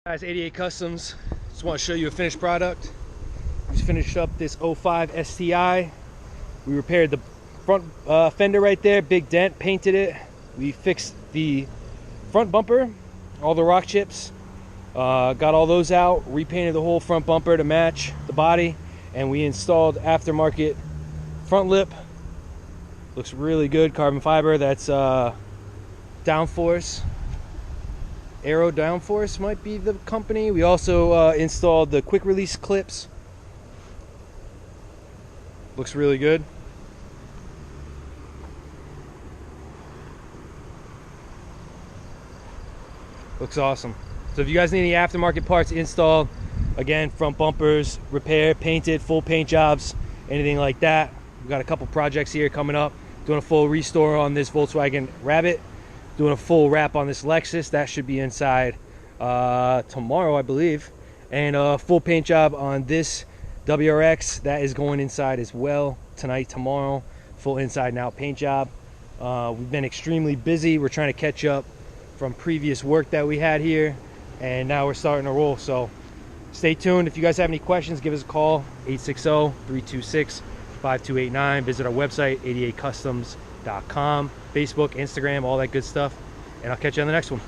Guys, 88 Customs. Just want to show you a finished product. We just finished up this 05 STI. We repaired the front fender right there, big dent, painted it. We fixed the front bumper, all the rock chips, got all those out, repainted the whole front bumper to match the body, and we installed aftermarket front lip. Looks really good, carbon fiber. That's downforce. Aero downforce might be the company. We also installed the quick release clips. Looks really good. Looks awesome. So if you guys need any aftermarket parts installed, again, front bumpers, repair, painted, full paint jobs, anything like that, we've got a couple projects here coming up. Doing a full restore on this Volkswagen Rabbit. Doing a full wrap on this Lexus. That should be inside tomorrow, I believe. And a full paint job on this WRX. That is going inside as well tonight, tomorrow. Full inside and out paint job. We've been extremely busy. We're trying to catch up from previous work that we had here. And now we're starting to roll. So stay tuned. If you guys have any questions, give us a call. 860-326-5289. Visit our website, 88customs.com. Facebook, Instagram, all that good stuff. And I'll catch you on the next one.